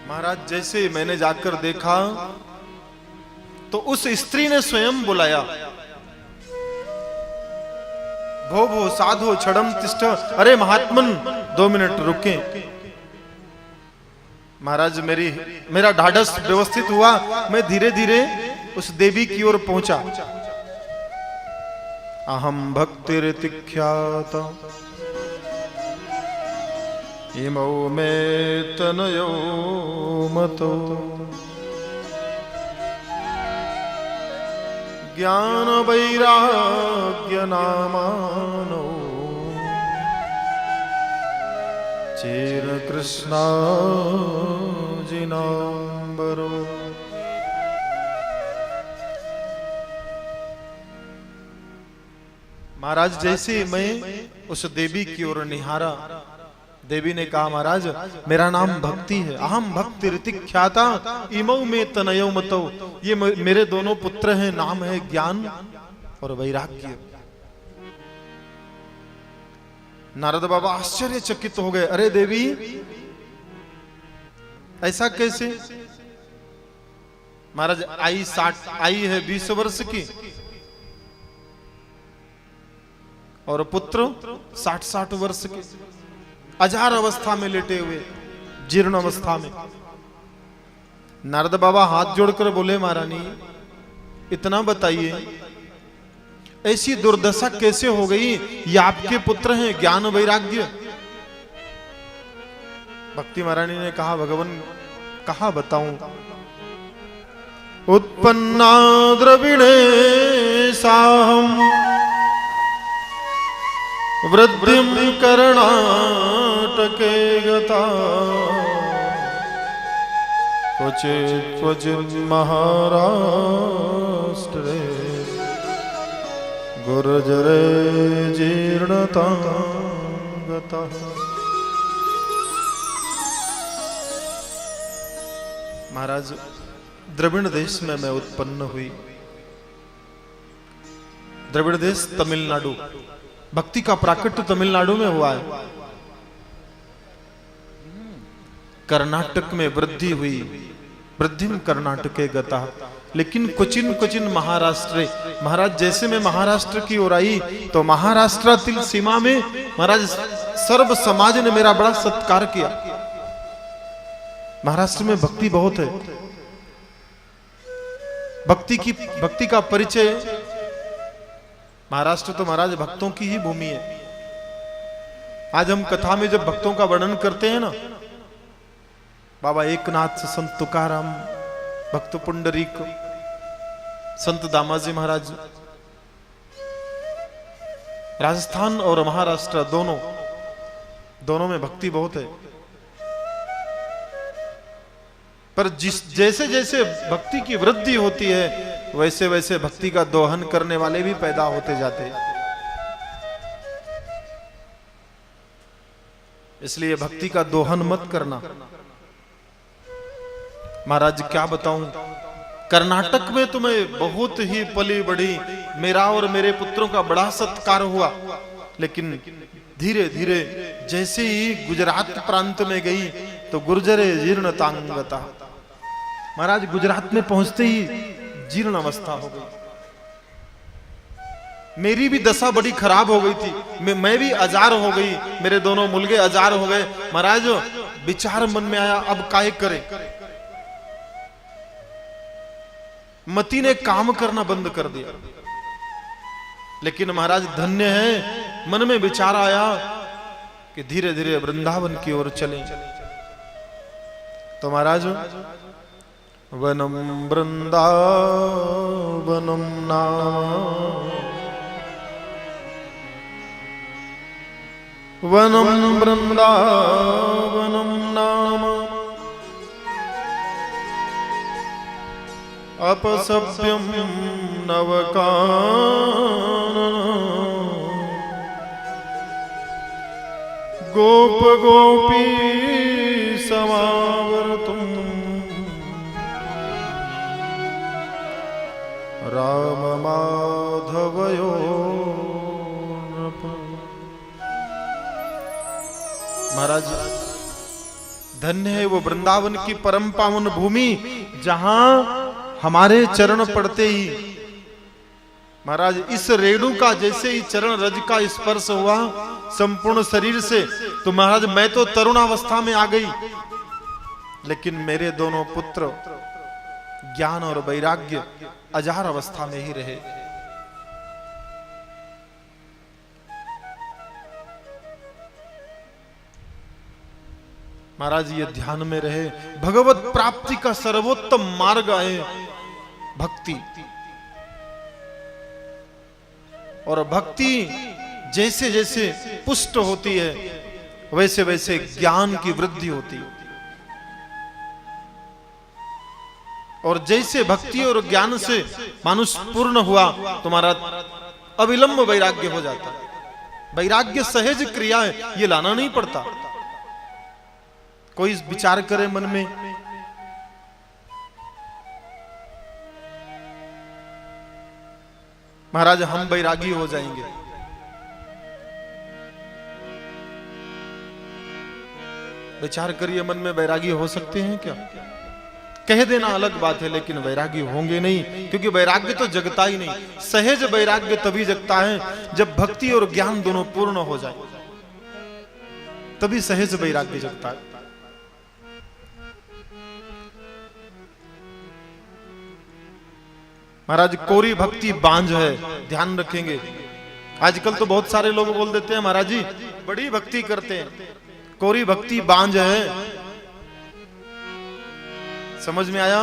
महाराज जैसे मैंने जाकर देखा तो उस स्त्री ने स्वयं बुलाया, भो भो साधो छड़म तिष्ठ, अरे महात्मन 2 मिनट रुके। महाराज मेरा ढाढ़स व्यवस्थित हुआ, मैं धीरे धीरे उस देवी की ओर पहुंचा। अहम भक्तिरिति ख्यात इमौ मे तनयो मतो, ज्ञान वैराग्य नामानो चेर कृष्णा जिनांबरो। महाराज जैसे मैं उस देवी की ओर निहारा, देवी ने कहा महाराज मेरा नाम भक्ति है, अहम भक्ति ऋतिक ख्याता इमौ में तनयो मतौ, ये मेरे दोनों पुत्र हैं, नाम है ज्ञान और वैराग्य। नारद बाबा आश्चर्यचकित हो गए, अरे देवी ऐसा कैसे? महाराज आई है 20 वर्ष की और पुत्र 60 वर्ष के, अजार अवस्था में लेटे हुए, जीर्ण अवस्था में। नारद बाबा हाथ जोड़कर बोले महारानी इतना बताइए ऐसी दुर्दशा कैसे हो गई? ये आपके पुत्र हैं, ज्ञान वैराग्य। भक्ति महारानी ने कहा भगवान कहा बताऊं, उत्पन्ना द्रविणे साहम वृद्धिम कर्णाटके गता, क्वचित् महाराष्ट्रे गुर्जरे जीर्णता गता। महाराज द्रविड़ देश में मैं उत्पन्न हुई। द्रविड़ देश तमिलनाडु, भक्ति का प्राकट्य तमिलनाडु में हुआ है। कर्नाटक में वृद्धि हुई, वृद्धिम कर्नाटके गता, लेकिन कुचिन महाराष्ट्र। महाराज जैसे मैं महाराष्ट्र की ओर आई तो महाराष्ट्र तिल सीमा में महाराज सर्व समाज ने मेरा बड़ा सत्कार किया। महाराष्ट्र में भक्ति बहुत है, भक्ति का परिचय। महाराष्ट्र तो महाराज भक्तों की ही भूमि है। आज हम कथा में जब भक्तों का वर्णन करते हैं ना, बाबा एकनाथ, संत तुकाराम, भक्त पुंडरीक, संत दामाजी महाराज, राजस्थान और महाराष्ट्र दोनों में भक्ति बहुत है। पर जैसे जैसे भक्ति की वृद्धि होती है वैसे वैसे भक्ति का दोहन करने वाले भी पैदा होते जाते हैं। इसलिए भक्ति का दोहन मत करना। महाराज क्या बताऊं, कर्नाटक में तो मैं बहुत ही पली बढ़ी, मेरा और मेरे पुत्रों का बड़ा सत्कार हुआ, लेकिन धीरे धीरे जैसे ही गुजरात प्रांत में गई तो गुर्जरे जीर्णतांगता। महाराज गुजरात में पहुंचते ही जीर्ण अवस्था हो गई। मेरी भी दशा बड़ी खराब हो गई थी, मैं भी अजार हो गई, मेरे दोनों मुलगे अजार हो गए। महाराज विचार मन में आया अब काय करे। मती ने काम करना बंद कर दिया। लेकिन महाराज धन्य है, मन में विचार आया कि धीरे धीरे वृंदावन की ओर चलें। तो महाराज वनम वृंदावनम नाम, वनम वृंदावनम नाम, अपसभ्यम नवकानन, गोप गोपी समावर्तुम, राम माधवयो। महाराज धन्य है वो वृंदावन की परम पावन भूमि, जहां हमारे चरण पड़ते ही महाराज इस रेणु का जैसे ही चरण रज का स्पर्श हुआ संपूर्ण शरीर से, तो महाराज मैं तो तरुणावस्था में आ गई, लेकिन मेरे दोनों पुत्र ज्ञान और वैराग्य अजार अवस्था में ही रहे। महाराज ये ध्यान में रहे, भगवत प्राप्ति का सर्वोत्तम मार्ग है भक्ति। और भक्ति जैसे जैसे पुष्ट होती है वैसे वैसे ज्ञान की वृद्धि होती है। और जैसे भक्ति और ज्ञान से मानुष पूर्ण हुआ, तुम्हारा अविलंब वैराग्य हो जाता है। वैराग्य सहज क्रिया है, ये लाना नहीं पड़ता। कोई विचार करे मन में, महाराज हम वैरागी हो जाएंगे, विचार करिए मन में, वैरागी हो सकते हैं क्या? कह देना अलग बात है, लेकिन वैरागी होंगे नहीं, क्योंकि वैराग्य तो जगता ही नहीं। सहज वैराग्य तभी जगता है जब भक्ति और ज्ञान दोनों पूर्ण हो जाए, तभी सहज वैराग्य जगता है। महाराज कोरी भक्ति बांझ है, ध्यान रखेंगे। आजकल तो बहुत सारे लोग बोल देते हैं महाराज जी बड़ी भक्ति करते हैं, कोरी भक्ति बांझ है। समझ में आया?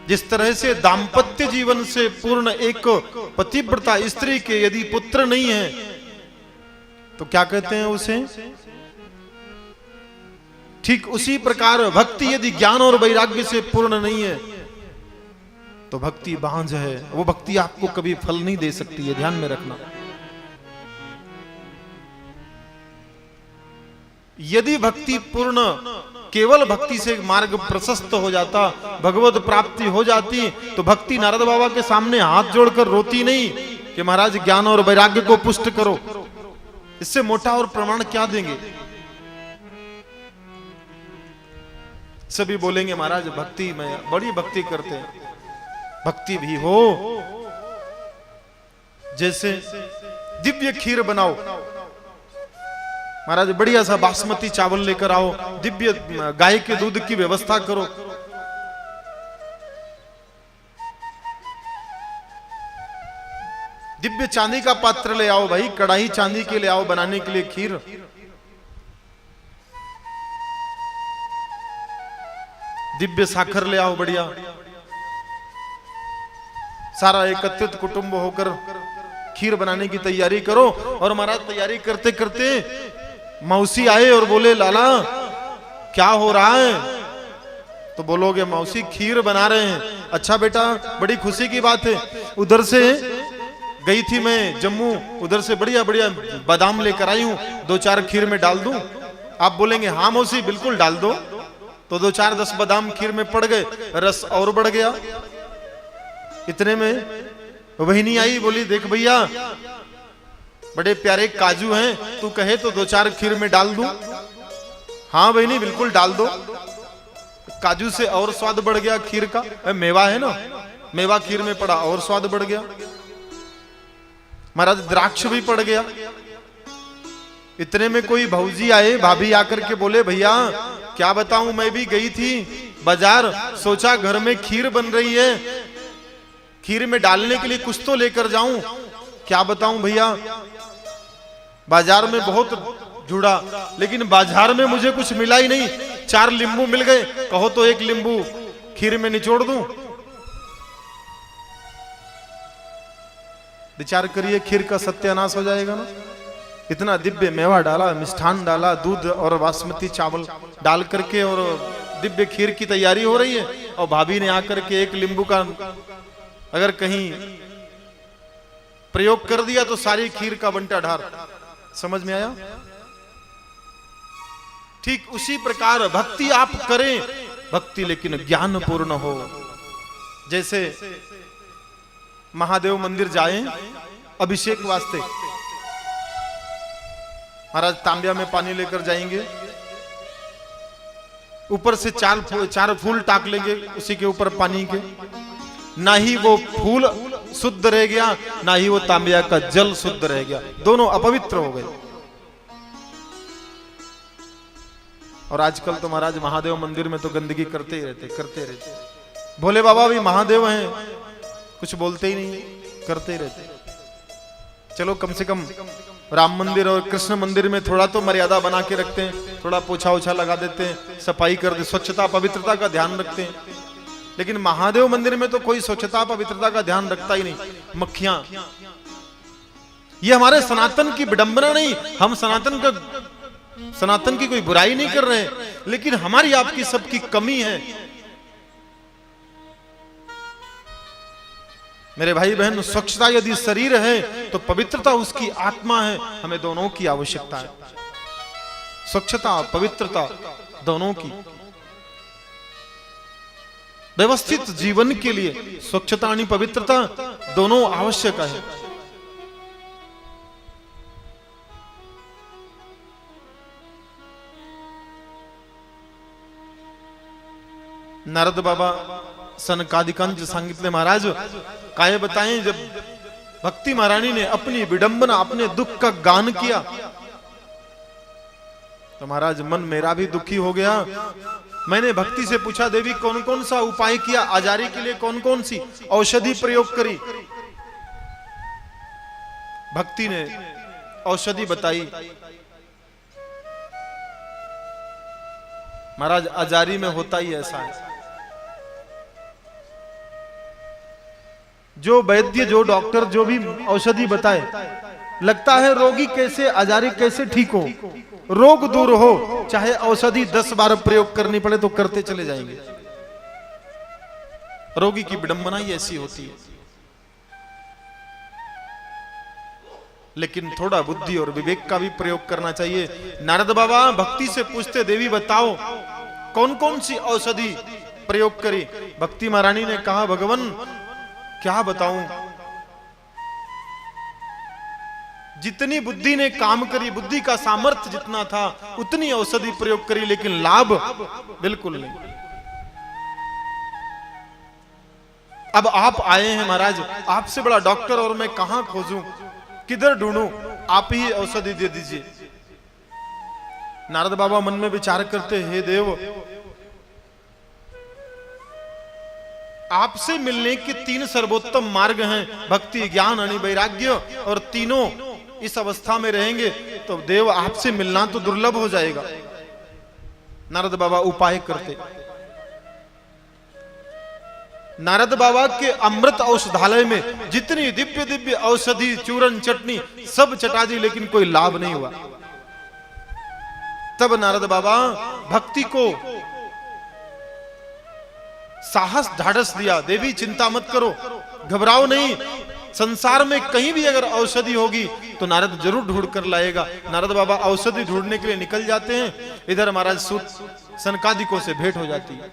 जिस तरह से दाम्पत्य जीवन से पूर्ण एक पतिव्रता स्त्री के यदि पुत्र नहीं है तो क्या कहते हैं उसे, ठीक उसी प्रकार भक्ति यदि ज्ञान और वैराग्य से पूर्ण नहीं है तो भक्ति बांझ है। वो भक्ति आपको कभी फल नहीं दे सकती है, ध्यान में रखना। यदि भक्ति पूर्ण, केवल भक्ति से मार्ग प्रशस्त हो जाता, भगवत प्राप्ति हो जाती, तो भक्ति नारद बाबा के सामने हाथ जोड़कर रोती नहीं कि महाराज ज्ञान और वैराग्य को पुष्ट करो। इससे मोटा और प्रमाण क्या देंगे? सभी बोलेंगे महाराज भक्ति में बड़ी भक्ति करते हैं। भक्ति भी हो, जैसे दिव्य खीर बनाओ महाराज, बढ़िया सा बासमती चावल लेकर आओ, दिव्य गाय के दूध की व्यवस्था करो, दिव्य चांदी का पात्र ले आओ भाई, कढ़ाई चांदी के ले आओ बनाने के लिए खीर। दिव्य साखर ले आओ बढ़िया, सारा एकत्रित कुटुंब होकर खीर बनाने की तैयारी करो। और महाराज तैयारी करते करते मौसी आए और बोले लाला क्या हो रहा है? तो बोलोगे मौसी खीर बना रहे हैं। अच्छा बेटा बड़ी खुशी की बात है, उधर से गई थी मैं जम्मू, उधर से बढ़िया बढ़िया बादाम लेकर आई हूं, 2-4 खीर में डाल दूं? आप बोलेंगे हाँ मौसी बिल्कुल डाल दो। तो 2-4-10 बादाम खीर में पड़ गए, रस और बढ़ गया। इतने में वहिनी आई, बोली देख भैया बड़े प्यारे काजू हैं, तू कहे तो 2-4 खीर में डाल दूं? हाँ बहनी बिल्कुल डाल दो। काजू से और स्वाद बढ़ गया खीर का, मेवा है ना, मेवा खीर में पड़ा और स्वाद बढ़ गया। महाराज द्राक्ष भी पड़ गया। इतने में कोई भौजी आए, भाभी आकर के बोले भैया क्या बताऊं, मैं भी गई थी बाजार, सोचा घर में खीर बन रही है, खीर में डालने के लिए कुछ तो लेकर जाऊं, क्या बताऊं भैया बाजार में बहुत जुड़ा, लेकिन बाजार में मुझे कुछ मिला ही नहीं। 4 नींबू मिल गए, कहो तो 1 नींबू खीर में निचोड़ दूं? विचार करिए, खीर का सत्यानाश हो जाएगा ना। इतना दिव्य मेवा डाला, मिष्ठान डाला, दूध और बासमती चावल डाल करके और दिव्य खीर की तैयारी हो रही है, और भाभी ने आकर के 1 नींबू का अगर कहीं प्रयोग कर दिया तो सारी खीर का बंटा ढार। समझ में आया? ठीक उसी प्रकार भक्ति आप करें, भक्ति लेकिन ज्ञान पूर्ण हो। जैसे महादेव मंदिर जाएं अभिषेक वास्ते, महाराज तांबिया में पानी लेकर जाएंगे, ऊपर से 4 फूल टाक लेंगे उसी के ऊपर पानी के, ना ही वो फूल शुद्ध रह गया, ना ही वो तांबिया का जल शुद्ध रह गया, दोनों अपवित्र हो गए। और आजकल तो महाराज महादेव मंदिर में तो गंदगी करते ही रहते। भोले बाबा भी महादेव हैं, कुछ बोलते ही नहीं, करते ही रहते। चलो कम से कम राम मंदिर और कृष्ण मंदिर में थोड़ा तो मर्यादा बना के रखते हैं, थोड़ा पोछा ओछा लगा देते हैं, सफाई कर दे, स्वच्छता पवित्रता का ध्यान रखते हैं। लेकिन महादेव मंदिर में तो कोई स्वच्छता पवित्रता का ध्यान रखता ही नहीं, मक्खियां। ये हमारे सनातन की विडंबना नहीं, हम सनातन की कोई बुराई नहीं कर रहे हैं, लेकिन हमारी आपकी सबकी कमी है। मेरे भाई बहन, स्वच्छता यदि शरीर है तो पवित्रता उसकी आत्मा है। हमें दोनों की आवश्यकता है, स्वच्छता पवित्रता दोनों की। व्यवस्थित जीवन के लिए स्वच्छता और पवित्रता दोनों आवश्यक है। नारद बाबा सनकादिकांत सांगितले महाराज, काय बताएं, जब भक्ति महारानी ने अपनी विडंबना, अपने दुख का गान किया तो महाराज मन मेरा भी दुखी हो गया। मैंने भक्ति से पूछा, देवी कौन कौन सा उपाय किया, आजारी के लिए कौन कौन सी औषधि प्रयोग करी? भक्ति ने औषधि बताई। महाराज आजारी में होता ही ऐसा है, जो वैद्य जो डॉक्टर जो भी औषधि बताए, लगता है रोगी कैसे, आजारी कैसे ठीक हो, रोग दूर हो, चाहे औषधि 10 बार प्रयोग करनी पड़े तो करते चले जाएंगे। रोगी की विडंबना ही ऐसी होती है। लेकिन थोड़ा बुद्धि और विवेक का भी प्रयोग करना चाहिए। नारद बाबा भक्ति से पूछते, देवी बताओ कौन कौन सी औषधि प्रयोग करी? भक्ति महारानी ने कहा, भगवान क्या बताऊं, जितनी बुद्धि ने काम करी, बुद्धि का सामर्थ्य जितना था उतनी औषधि प्रयोग करी, लेकिन लाभ बिल्कुल नहीं। अब आप आए हैं महाराज, आपसे बड़ा डॉक्टर और मैं कहां खोजूं, किधर ढूंढूं, आप ही औषधि दे दीजिए। नारद बाबा मन में विचार करते, हे देव, आपसे मिलने के 3 सर्वोत्तम मार्ग हैं, भक्ति, ज्ञान, अनि वैराग्य, और तीनों इस अवस्था में रहेंगे तो देव आपसे मिलना तो दुर्लभ हो जाएगा। नारद बाबा उपाय करते। नारद बाबा के अमृत औषधालय में जितनी दिव्य दिव्य औषधि, चूरन, चटनी सब चटा दी, लेकिन कोई लाभ नहीं हुआ। तब नारद बाबा भक्ति को साहस ढाढ़स दिया, देवी चिंता मत करो, घबराओ नहीं, संसार में कहीं भी अगर औषधि होगी तो नारद जरूर ढूंढ कर लाएगा। नारद बाबा औषधि ढूंढने के लिए निकल जाते हैं। इधर महाराज सूत सनकादिकों से भेंट हो जाती है।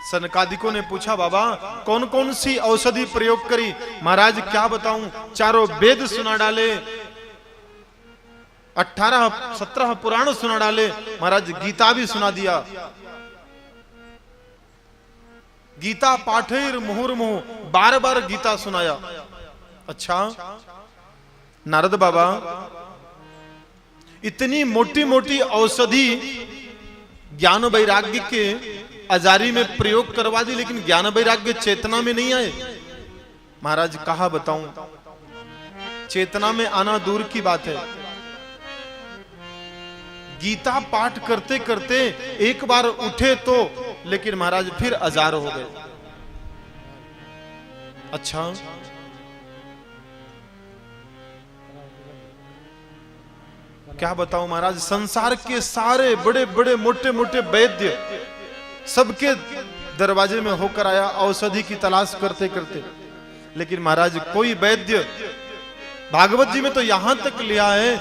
सनकादिकों ने पूछा, बाबा कौन कौन सी औषधि प्रयोग करी? महाराज क्या बताऊं, चारों वेद सुना डाले, 18-17 पुराण सुना डाले, महाराज गीता भी सुना दिया। गीता पाठेर मुहुर्मुहु, 12 गीता सुनाया। अच्छा नारद बाबा इतनी मोटी मोटी औषधि ज्ञान वैराग्य के आजारी में प्रयोग करवा दी, लेकिन ज्ञान वैराग्य चेतना में नहीं आए। महाराज कहा बताऊं, चेतना में आना दूर की बात है, गीता पाठ करते करते एक बार उठे तो, लेकिन महाराज फिर अजार हो गए। अच्छा क्या बताऊं महाराज, संसार के सारे बड़े बड़े मोटे मोटे वैद्य सबके दरवाजे में होकर आया औषधि की तलाश करते करते, लेकिन महाराज कोई वैद्य, भागवत जी में तो यहां तक लिया है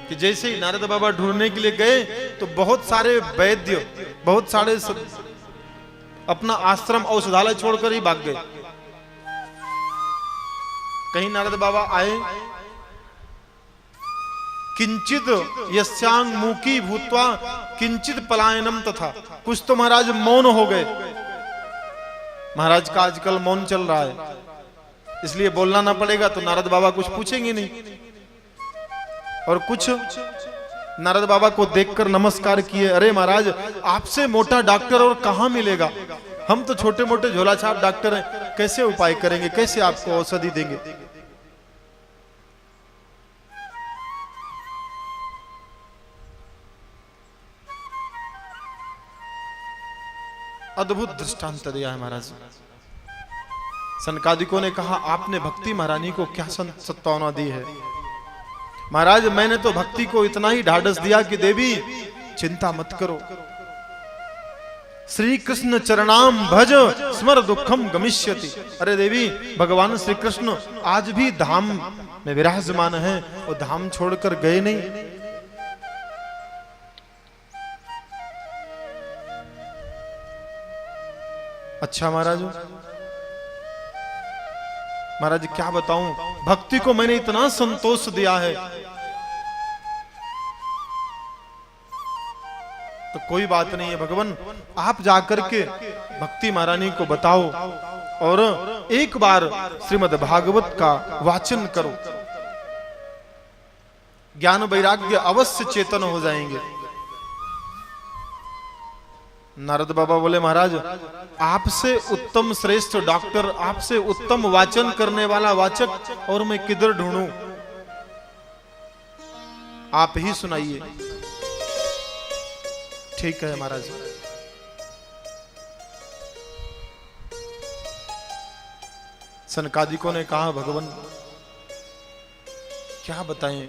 कि जैसे ही नारद बाबा ढूंढने के लिए गए तो बहुत सारे वैद्य, बहुत सारे अपना आश्रम औषधालय छोड़कर ही भाग गए। कहीं नारद बाबा आए, किंचित यस्यांग मुकी भूत्वा किंचित पलायनम तथा, कुछ तो महाराज मौन हो गए। महाराज का आजकल मौन चल रहा है, इसलिए बोलना ना पड़ेगा तो नारद बाबा कुछ पूछेंगे नहीं। और कुछ नारद बाबा को देखकर नमस्कार किए, अरे महाराज आपसे मोटा डॉक्टर और कहां मिलेगा, हम तो छोटे मोटे झोलाछाप डॉक्टर हैं, कैसे उपाय करेंगे, कैसे आपको औषधि देंगे। अद्भुत दृष्टांत दिया है महाराज। सनकादिकों ने कहा, आपने भक्ति महारानी को क्या सत्तावना दी है? महाराज मैंने तो भक्ति को इतना ही ढाढ़स दिया कि देवी चिंता मत करो, श्री कृष्ण चरणाम भज स्मर दुखम गमिष्यति। अरे देवी, भगवान श्री कृष्ण आज भी धाम में विराजमान है, वो धाम छोड़कर गए नहीं। अच्छा महाराज, महाराज क्या बताऊं, भक्ति को मैंने इतना संतोष दिया है, तो कोई बात नहीं है भगवान, आप जाकर के भक्ति महारानी को बताओ और एक बार श्रीमद् भागवत का वाचन करो, ज्ञान वैराग्य अवश्य चेतन हो जाएंगे। नारद बाबा बोले, महाराज आपसे उत्तम श्रेष्ठ डॉक्टर, आपसे उत्तम वाचन करने वाला वाचक और मैं किधर ढूंढूं, आप ही सुनाइए। ठीक है महाराज। सनकादिकों ने कहा, भगवान क्या बताएं,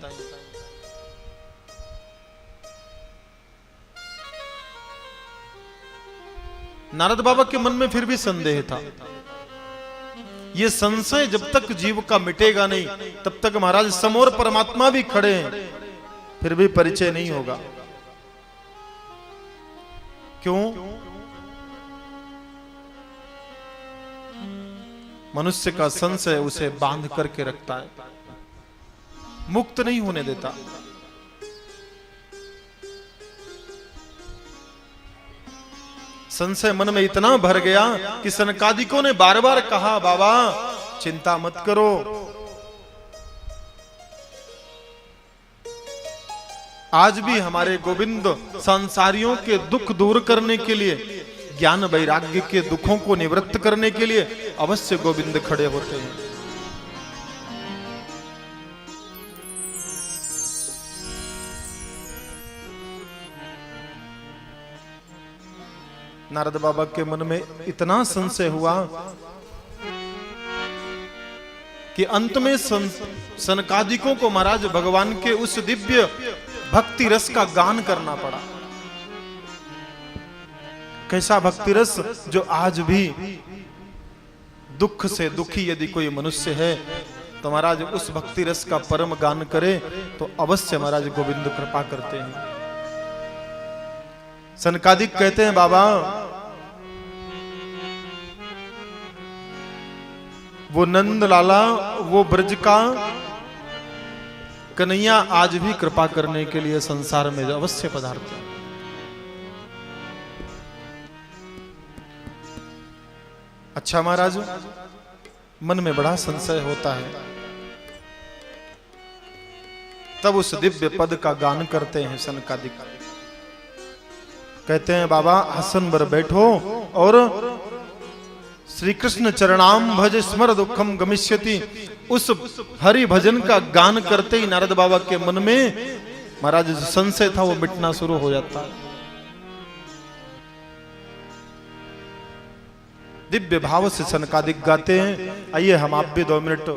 नारद बाबा के मन में फिर भी संदेह था। ये संशय जब तक जीव का मिटेगा नहीं, तब तक महाराज समोर परमात्मा भी खड़े हैं, फिर भी परिचय नहीं होगा। क्यों? मनुष्य का संशय उसे बांध करके रखता है, मुक्त नहीं होने देता। संशय मन में इतना भर गया कि सनकादिकों ने बार बार कहा, बाबा चिंता मत करो, आज भी हमारे गोविंद संसारियों के दुख दूर करने के लिए, ज्ञान वैराग्य के दुखों को निवृत्त करने के लिए अवश्य गोविंद खड़े होते हैं। नारद बाबा के मन में इतना संशय हुआ कि अंत में सनकादिकों को महाराज भगवान के उस दिव्य भक्ति रस का गान करना पड़ा। कैसा भक्ति रस, जो आज भी दुख से दुखी यदि कोई मनुष्य है तो महाराज उस भक्ति रस का परम गान करे तो अवश्य महाराज गोविंद कृपा करते हैं। सनकादिक कहते हैं, बाबा वो नंद लाला, वो ब्रज का कन्हैया आज भी कृपा करने के लिए संसार में अवश्य पधारते हैं। अच्छा महाराज, मन में बड़ा संशय होता है, तब उस दिव्य पद का गान करते हैं सनकादिक। कहते हैं, बाबा आसन पर बैठो और श्री कृष्ण चरणाम भज स्मर दुखम गमिष्यति, उस हरि भजन का गान करते ही नारद बाबा के मन में महाराज जो संशय था वो मिटना शुरू हो जाता है। दिव्य भाव से सनकादिक गाते हैं। आइए हम आप भी 2 मिनट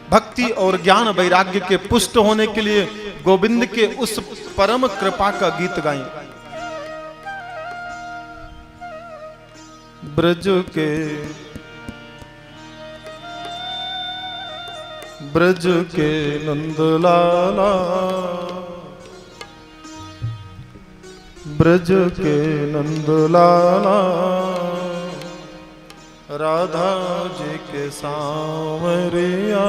भक्ति और ज्ञान वैराग्य के पुष्ट होने के लिए गोविंद के उस परम कृपा का गीत गाएं। ब्रज के नंदलाला, ब्रज के नंदलाला, राधा जी के सांवरिया,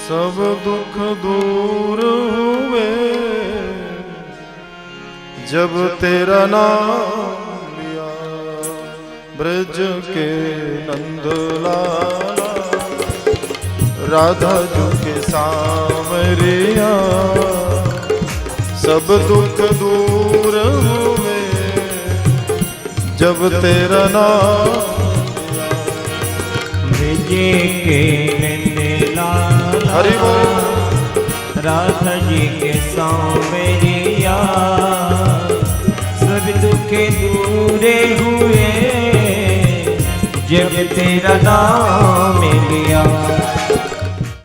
सब दुख दूर हुए जब तेरा नाम लिया। ब्रज के नंदलाला, राधा जी के सांवरिया, सब दुख दूर हुए जब तेरा नाम। ब्रज के नंदलाला, हरि बोल, राधा जी के सांवरिया, सब दुख दूर हुए जब तेरा नाम लिया।